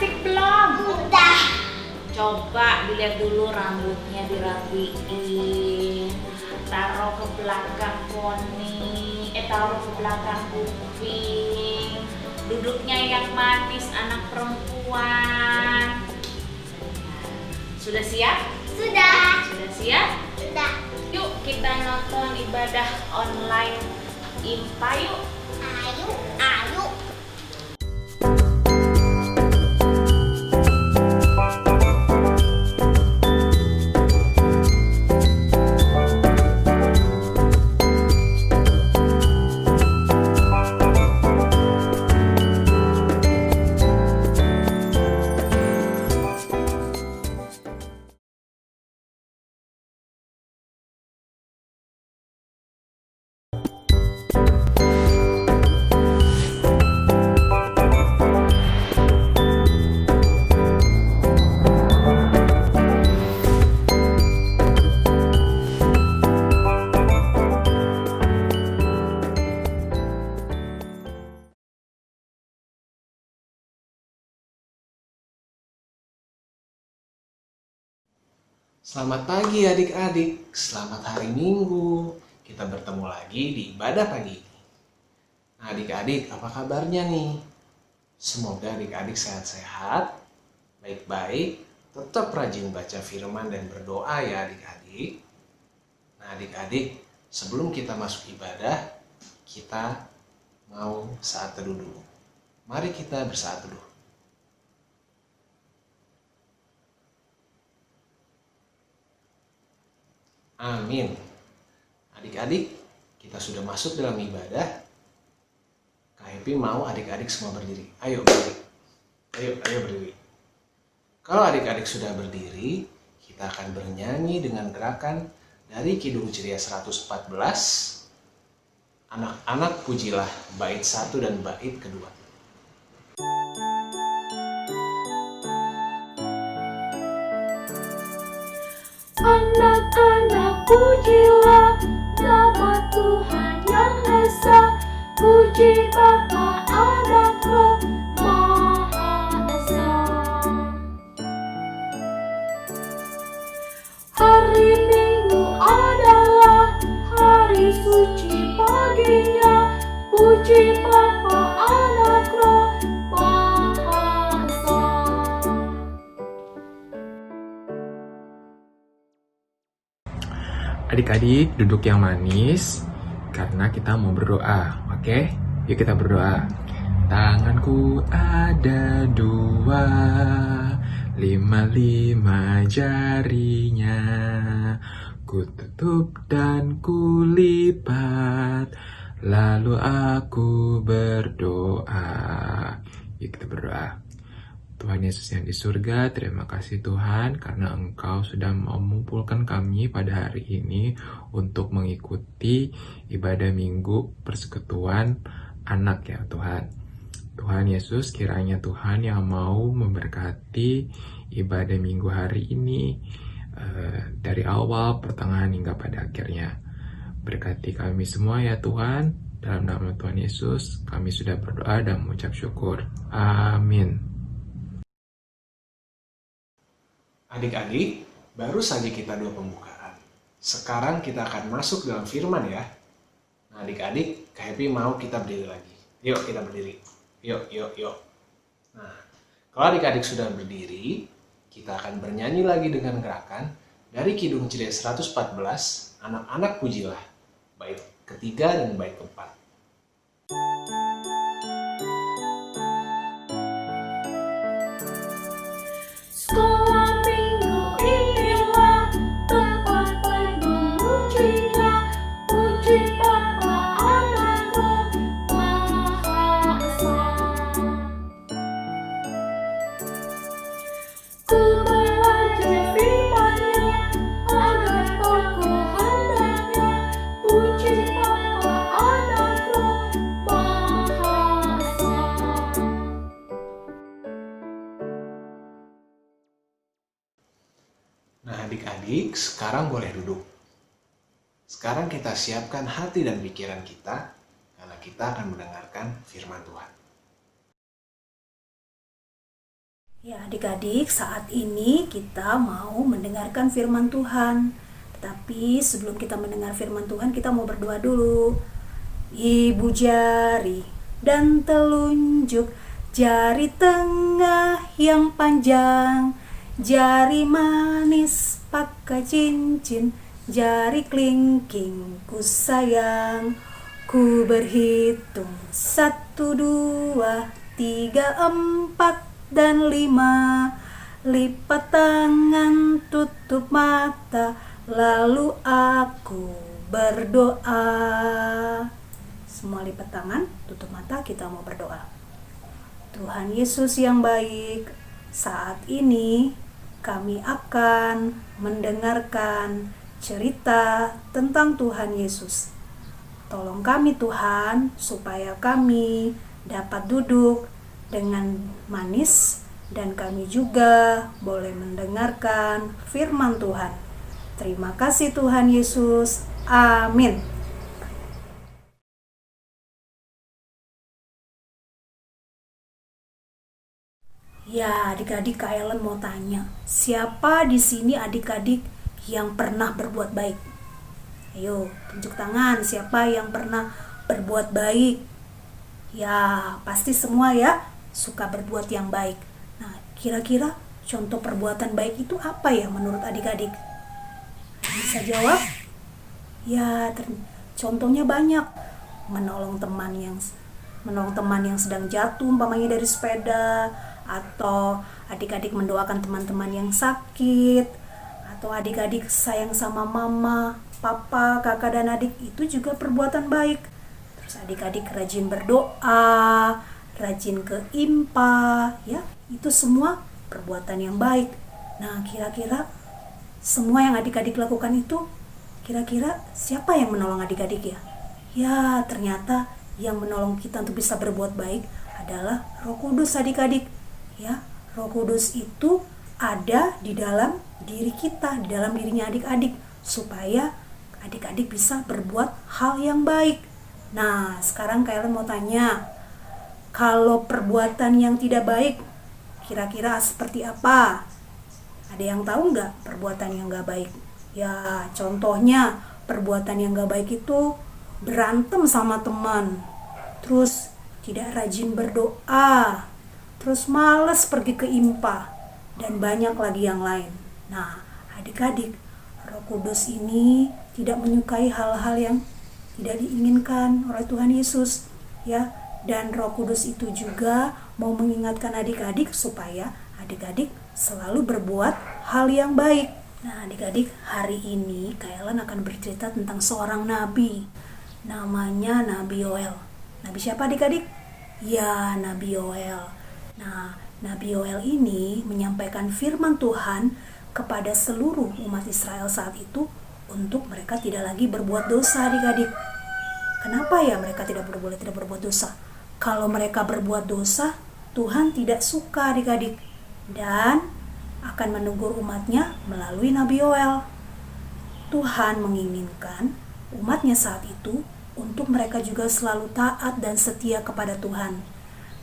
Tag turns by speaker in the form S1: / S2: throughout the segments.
S1: cantik belum?
S2: Udah.
S1: Coba dilihat dulu rambutnya dirapiin. Taruh ke belakang poni, taruh ke belakang kuping. Duduknya yang manis anak perempuan. Sudah siap?
S2: Sudah.
S1: Sudah siap?
S2: Sudah.
S1: Yuk kita nonton ibadah online IMPA yuk.
S2: Ayo, ayo.
S3: Selamat pagi adik-adik, selamat hari Minggu. Kita bertemu lagi di ibadah pagi ini. Nah adik-adik, apa kabarnya nih? Semoga adik-adik sehat-sehat, baik-baik, tetap rajin baca firman dan berdoa ya adik-adik. Nah adik-adik, sebelum kita masuk ibadah, kita mau saat teduh dulu. Mari kita bersaat teduh. Amin. Adik-adik, kita sudah masuk dalam ibadah. Kak Happy mau adik-adik semua berdiri. Ayo berdiri. Ayo berdiri. Kalau adik-adik sudah berdiri, kita akan bernyanyi dengan gerakan dari Kidung Ceria 114. Anak-anak pujilah bait 1 dan bait kedua.
S4: Anak-anak pujilah nama Tuhan yang esa. Puji Bapa, Anak, Roh Maha Esa. Hari Minggu adalah hari suci baginya. Puji Bapa, Anak, Roh Maha Esa.
S5: Adik-adik duduk yang manis karena kita mau berdoa, oke? Yuk kita berdoa. Tanganku ada 2, 5 jarinya. Ku tutup dan ku lipat, lalu aku berdoa. Yuk kita berdoa. Tuhan Yesus yang di surga, terima kasih Tuhan karena Engkau sudah mengumpulkan kami pada hari ini untuk mengikuti ibadah minggu persekutuan anak ya Tuhan. Tuhan Yesus, kiranya Tuhan yang mau memberkati ibadah minggu hari ini dari awal, pertengahan hingga pada akhirnya. Berkati kami semua ya Tuhan, dalam nama Tuhan Yesus kami sudah berdoa dan mengucap syukur. Amin.
S3: Adik-adik, baru saja kita dua pembukaan. Sekarang kita akan masuk dalam firman ya. Nah adik-adik, Kak Happy mau kita berdiri lagi. Yuk kita berdiri. Yuk. Nah, kalau adik-adik sudah berdiri, kita akan bernyanyi lagi dengan gerakan dari Kidung Ceria 114, Anak-anak pujilah, bait ketiga dan bait keempat.
S4: Sekolah minggu inilah tempat memujinya. Puji Bapa, Anak, Roh Maha Esa. Ku belajar firman-Nya agar tahu kehendak-Nya. Puji Bapa, Anak, Roh Maha Esa.
S3: Nah adik-adik, sekarang boleh duduk. Sekarang kita siapkan hati dan pikiran kita, karena kita akan mendengarkan firman Tuhan.
S6: Ya, adik-adik, saat ini kita mau mendengarkan firman Tuhan. Tetapi sebelum kita mendengar firman Tuhan, kita mau berdoa dulu. Ibu jari dan telunjuk, jari tengah yang panjang, jari manis pakai cincin, jari kelingking ku sayang. Ku berhitung 1, 2, 3, 4 dan 5. Lipat tangan, tutup mata, lalu aku berdoa. Semua lipat tangan, tutup mata, kita mau berdoa. Tuhan Yesus yang baik, saat ini kami akan mendengarkan cerita tentang Tuhan Yesus. Tolong kami Tuhan, supaya kami dapat duduk dengan manis dan kami juga boleh mendengarkan firman Tuhan. Terima kasih Tuhan Yesus. Amin. Ya, adik-adik, Kak Ellen mau tanya, siapa di sini adik-adik yang pernah berbuat baik? Ayo, tunjuk tangan, siapa yang pernah berbuat baik? Ya, pasti semua ya suka berbuat yang baik. Nah, kira-kira contoh perbuatan baik itu apa ya menurut adik-adik? Bisa jawab? Ya, contohnya banyak. Menolong teman yang sedang jatuh umpamanya dari sepeda, atau adik-adik mendoakan teman-teman yang sakit, atau adik-adik sayang sama mama, papa, kakak dan adik, itu juga perbuatan baik. Terus adik-adik rajin berdoa, rajin ke IMPA, ya, itu semua perbuatan yang baik. Nah, kira-kira semua yang adik-adik lakukan itu, kira-kira siapa yang menolong adik-adik ya? Ya, ternyata yang menolong kita untuk bisa berbuat baik adalah Roh Kudus adik-adik. Ya, Roh Kudus itu ada di dalam diri kita, di dalam dirinya adik-adik, supaya adik-adik bisa berbuat hal yang baik. Nah, sekarang kalian mau tanya, kalau perbuatan yang tidak baik, kira-kira seperti apa? Ada yang tahu nggak perbuatan yang nggak baik? Ya, contohnya perbuatan yang nggak baik itu berantem sama teman, terus tidak rajin berdoa, terus malas pergi ke IMPA, dan banyak lagi yang lain. Nah, adik-adik, Roh Kudus ini tidak menyukai hal-hal yang tidak diinginkan oleh Tuhan Yesus, ya. Dan Roh Kudus itu juga mau mengingatkan adik-adik supaya adik-adik selalu berbuat hal yang baik. Nah, adik-adik, hari ini Kak Ellen akan bercerita tentang seorang nabi. Namanya Nabi Yoel. Nabi siapa adik-adik? Ya, Nabi Yoel. Nah, Nabi Yoel ini menyampaikan firman Tuhan kepada seluruh umat Israel saat itu untuk mereka tidak lagi berbuat dosa, adik-adik. Kenapa ya mereka tidak berbuat dosa? Kalau mereka berbuat dosa, Tuhan tidak suka, adik-adik, dan akan menegur umatnya melalui Nabi Yoel. Tuhan menginginkan umatnya saat itu untuk mereka juga selalu taat dan setia kepada Tuhan.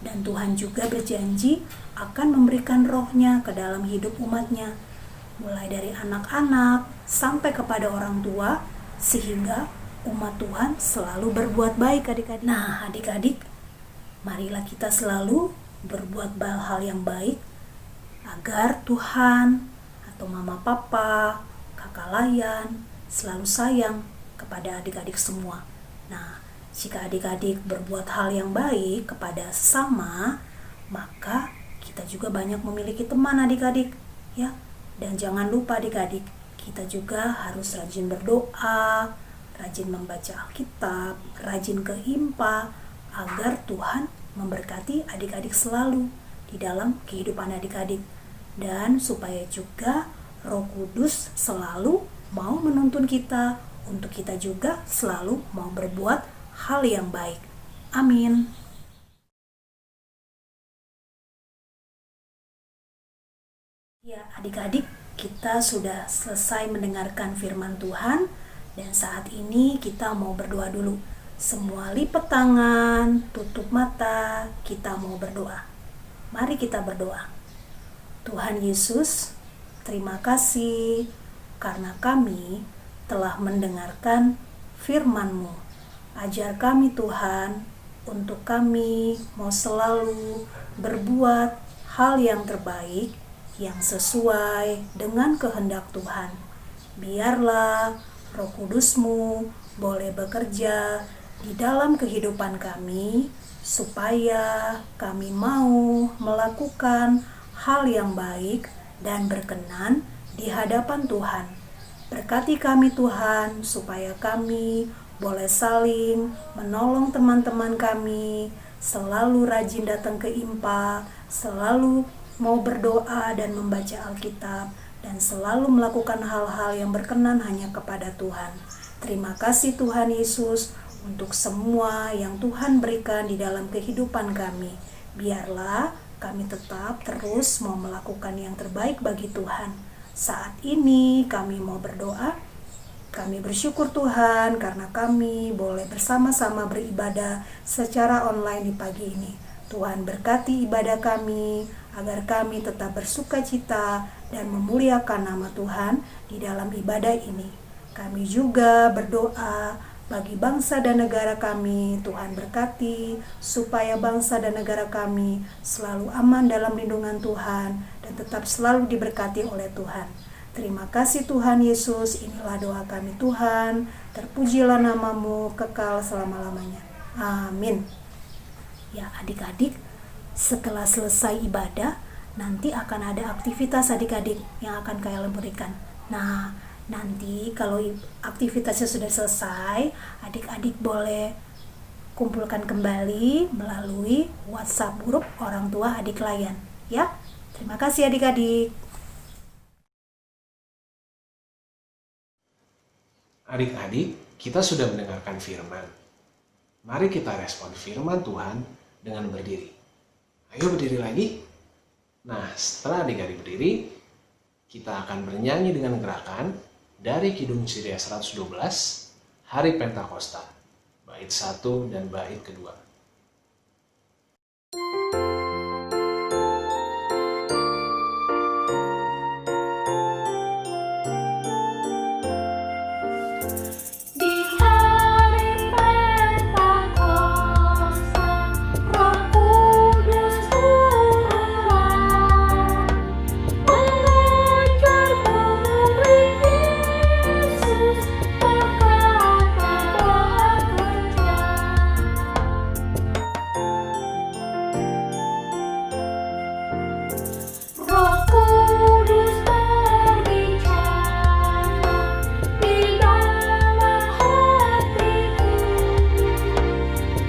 S6: Dan Tuhan juga berjanji akan memberikan rohnya ke dalam hidup umatnya, mulai dari anak-anak sampai kepada orang tua, sehingga umat Tuhan selalu berbuat baik, adik-adik. Nah, adik-adik, marilah kita selalu berbuat hal yang baik agar Tuhan atau mama papa, kakak layan selalu sayang kepada adik-adik semua. Nah, jika adik-adik berbuat hal yang baik kepada sesama, maka kita juga banyak memiliki teman, adik-adik, ya. Dan jangan lupa adik-adik, kita juga harus rajin berdoa, rajin membaca Alkitab, rajin ke IMPA, agar Tuhan memberkati adik-adik selalu di dalam kehidupan adik-adik. Dan supaya juga Roh Kudus selalu mau menuntun kita untuk kita juga selalu mau berbuat hal yang baik. Amin. Ya, adik-adik, kita sudah selesai mendengarkan firman Tuhan, dan saat ini kita mau berdoa dulu. Semua lipat tangan, tutup mata, kita mau berdoa. Mari kita berdoa. Tuhan Yesus, terima kasih karena kami telah mendengarkan firman-Mu. Ajar kami Tuhan, untuk kami mau selalu berbuat hal yang terbaik, yang sesuai dengan kehendak Tuhan. Biarlah Roh Kudus-Mu boleh bekerja di dalam kehidupan kami, supaya kami mau melakukan hal yang baik dan berkenan di hadapan Tuhan. Berkati kami Tuhan, supaya kami boleh saling menolong teman-teman kami, selalu rajin datang ke IMPA, selalu mau berdoa dan membaca Alkitab, dan selalu melakukan hal-hal yang berkenan hanya kepada Tuhan. Terima kasih Tuhan Yesus untuk semua yang Tuhan berikan di dalam kehidupan kami. Biarlah kami tetap terus mau melakukan yang terbaik bagi Tuhan. Saat ini kami mau berdoa. Kami bersyukur Tuhan karena kami boleh bersama-sama beribadah secara online di pagi ini. Tuhan berkati ibadah kami, agar kami tetap bersuka cita dan memuliakan nama Tuhan di dalam ibadah ini. Kami juga berdoa bagi bangsa dan negara kami. Tuhan berkati supaya bangsa dan negara kami selalu aman dalam lindungan Tuhan dan tetap selalu diberkati oleh Tuhan. Terima kasih Tuhan Yesus, inilah doa kami Tuhan, terpujilah nama-Mu kekal selama-lamanya. Amin. Ya adik-adik, setelah selesai ibadah, nanti akan ada aktivitas adik-adik yang akan kalian berikan. Nah, nanti kalau aktivitasnya sudah selesai, adik-adik boleh kumpulkan kembali melalui WhatsApp grup orang tua adik layan. Ya, terima kasih adik-adik.
S3: Adik-adik, kita sudah mendengarkan firman. Mari kita respon firman Tuhan dengan berdiri. Ayo berdiri lagi. Nah, setelah adik-adik berdiri, kita akan bernyanyi dengan gerakan dari Kidung Ceria 112, Hari Pentakosta, bait 1 dan bait kedua.
S4: Di hari Pentakosta, Roh Kudus turunlah, mengajar murid Yesus berkata bekerja. Roh Kudus berbicara di dalam hatiku,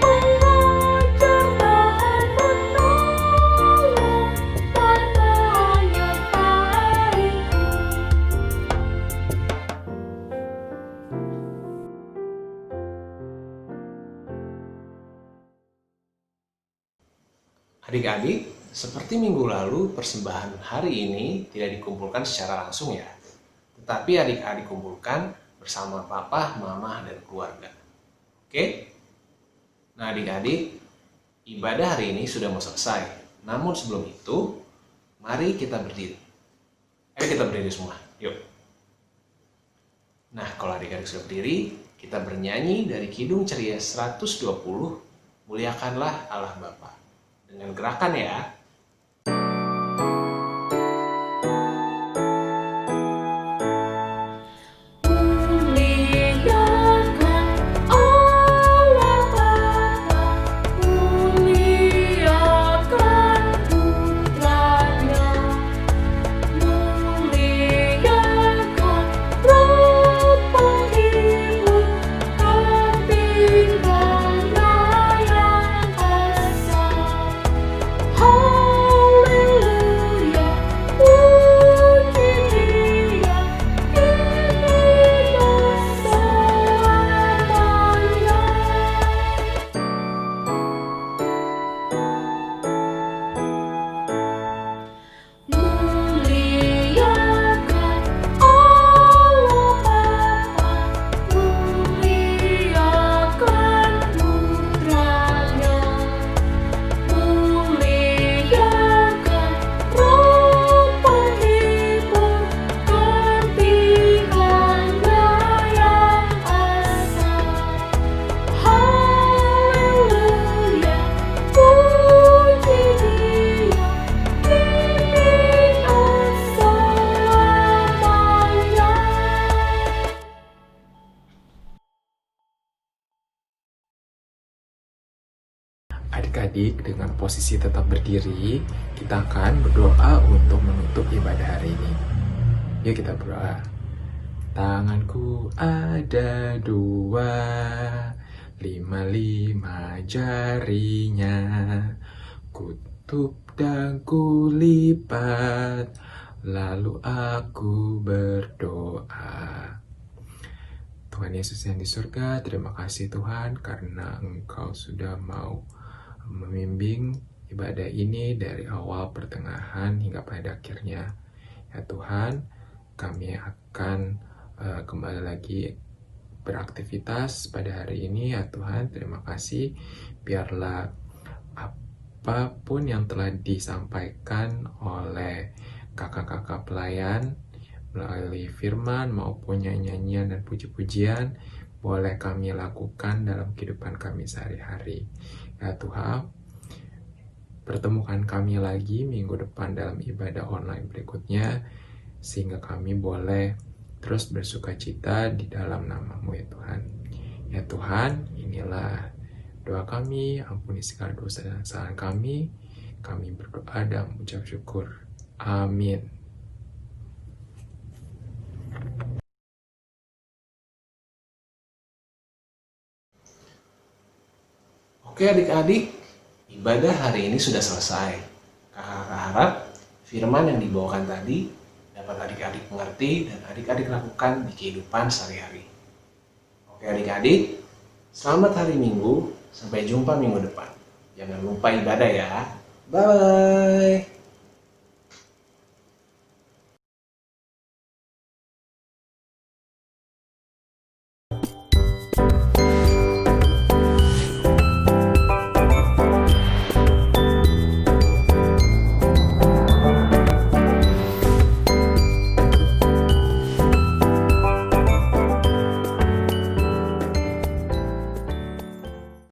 S4: mengajar dan menolong dan menyertaiku.
S3: Adik-adik, seperti minggu lalu, persembahan hari ini tidak dikumpulkan secara langsung ya. Tetapi adik-adik kumpulkan bersama papa, mama, dan keluarga. Oke? Nah adik-adik, ibadah hari ini sudah mau selesai. Namun sebelum itu, mari kita berdiri. Ayo kita berdiri semua, yuk. Nah kalau adik-adik sudah berdiri, kita bernyanyi dari Kidung Ceria 120, Muliakanlah Allah Bapa. Dengan gerakan ya.
S4: Muliakan Allah Bapa, muliakan Putranya, muliakan Roh Penghibur, Pembinanya yang esa.
S5: adik-adik dengan posisi tetap berdiri, kita akan berdoa untuk menutup ibadah hari ini. Yuk kita berdoa. Tanganku ada 2, 5 jarinya, kutup dan kulipat, lalu aku berdoa. Tuhan Yesus yang di surga, terima kasih Tuhan karena Engkau sudah mau membimbing ibadah ini dari awal, pertengahan, hingga pada akhirnya. Ya Tuhan, kami akan kembali lagi beraktivitas pada hari ini. Ya Tuhan, terima kasih. Biarlah apapun yang telah disampaikan oleh kakak-kakak pelayan, melalui firman maupun nyanyian dan puji-pujian, boleh kami lakukan dalam kehidupan kami sehari-hari. Ya Tuhan, pertemukan kami lagi minggu depan dalam ibadah online berikutnya, sehingga kami boleh terus bersuka-cita di dalam nama-Mu ya Tuhan. Ya Tuhan, inilah doa kami, ampuni segala dosa dan kesalahan kami berdoa dan mengucap syukur. Amin.
S3: Oke adik-adik, ibadah hari ini sudah selesai. Kakak harap firman yang dibawakan tadi dapat adik-adik mengerti dan adik-adik lakukan di kehidupan sehari-hari. Oke adik-adik, selamat hari Minggu, sampai jumpa minggu depan. Jangan lupa ibadah ya. Bye!